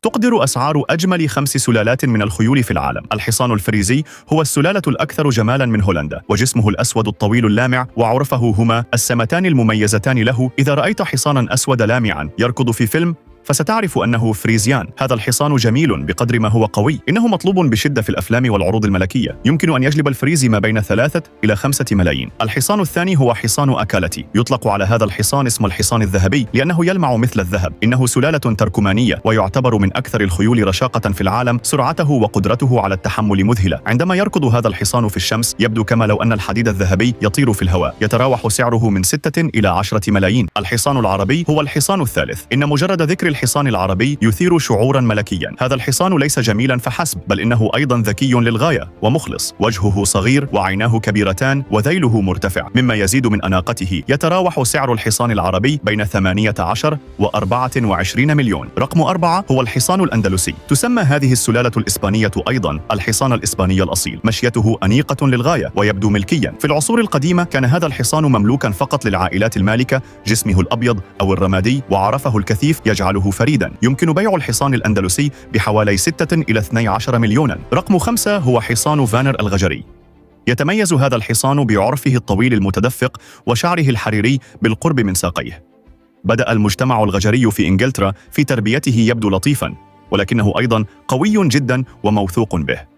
تقدر أسعار أجمل 5 سلالات من الخيول في العالم. الحصان الفريزي هو السلالة الأكثر جمالاً من هولندا، وجسمه الأسود الطويل اللامع وعرفه هما السمتان المميزتان له. إذا رأيت حصاناً أسود لامعاً يركض في فيلم فستعرف أنه فريزيان. هذا الحصان جميل بقدر ما هو قوي. إنه مطلوب بشدة في الأفلام والعروض الملكية. يمكن أن يجلب الفريزي ما بين 3 إلى 5 ملايين. الحصان الثاني هو حصان أكالتي. يطلق على هذا الحصان اسم الحصان الذهبي لأنه يلمع مثل الذهب. إنه سلالة تركمانية ويعتبر من أكثر الخيول رشاقة في العالم. سرعته وقدرته على التحمل مذهلة. عندما يركض هذا الحصان في الشمس يبدو كما لو أن الحديد الذهبي يطير في الهواء. يتراوح سعره من 6 إلى 10 ملايين. الحصان العربي هو الحصان الثالث. إن مجرد ذكر الحصان العربي يثير شعوراً ملكياً. هذا الحصان ليس جميلاً فحسب، بل إنه أيضاً ذكي للغاية ومخلص. وجهه صغير وعيناه كبيرتان وذيله مرتفع مما يزيد من أناقته. يتراوح سعر الحصان العربي بين 18 و24 مليون. رقم 4 هو الحصان الأندلسي. تسمى هذه السلالة الإسبانية أيضاً الحصان الإسباني الأصيل. مشيته أنيقة للغاية ويبدو ملكياً. في العصور القديمة كان هذا الحصان مملوكاً فقط للعائلات المالكة. جسمه الأبيض أو الرمادي وعرفه الكثيف يجعله فريداً. يمكن بيع الحصان الأندلسي بحوالي 6 إلى 12 مليوناً. رقم 5 هو حصان فانر الغجري. يتميز هذا الحصان بعرفه الطويل المتدفق وشعره الحريري بالقرب من ساقيه. بدأ المجتمع الغجري في إنجلترا في تربيته. يبدو لطيفاً ولكنه أيضاً قوي جداً وموثوق به.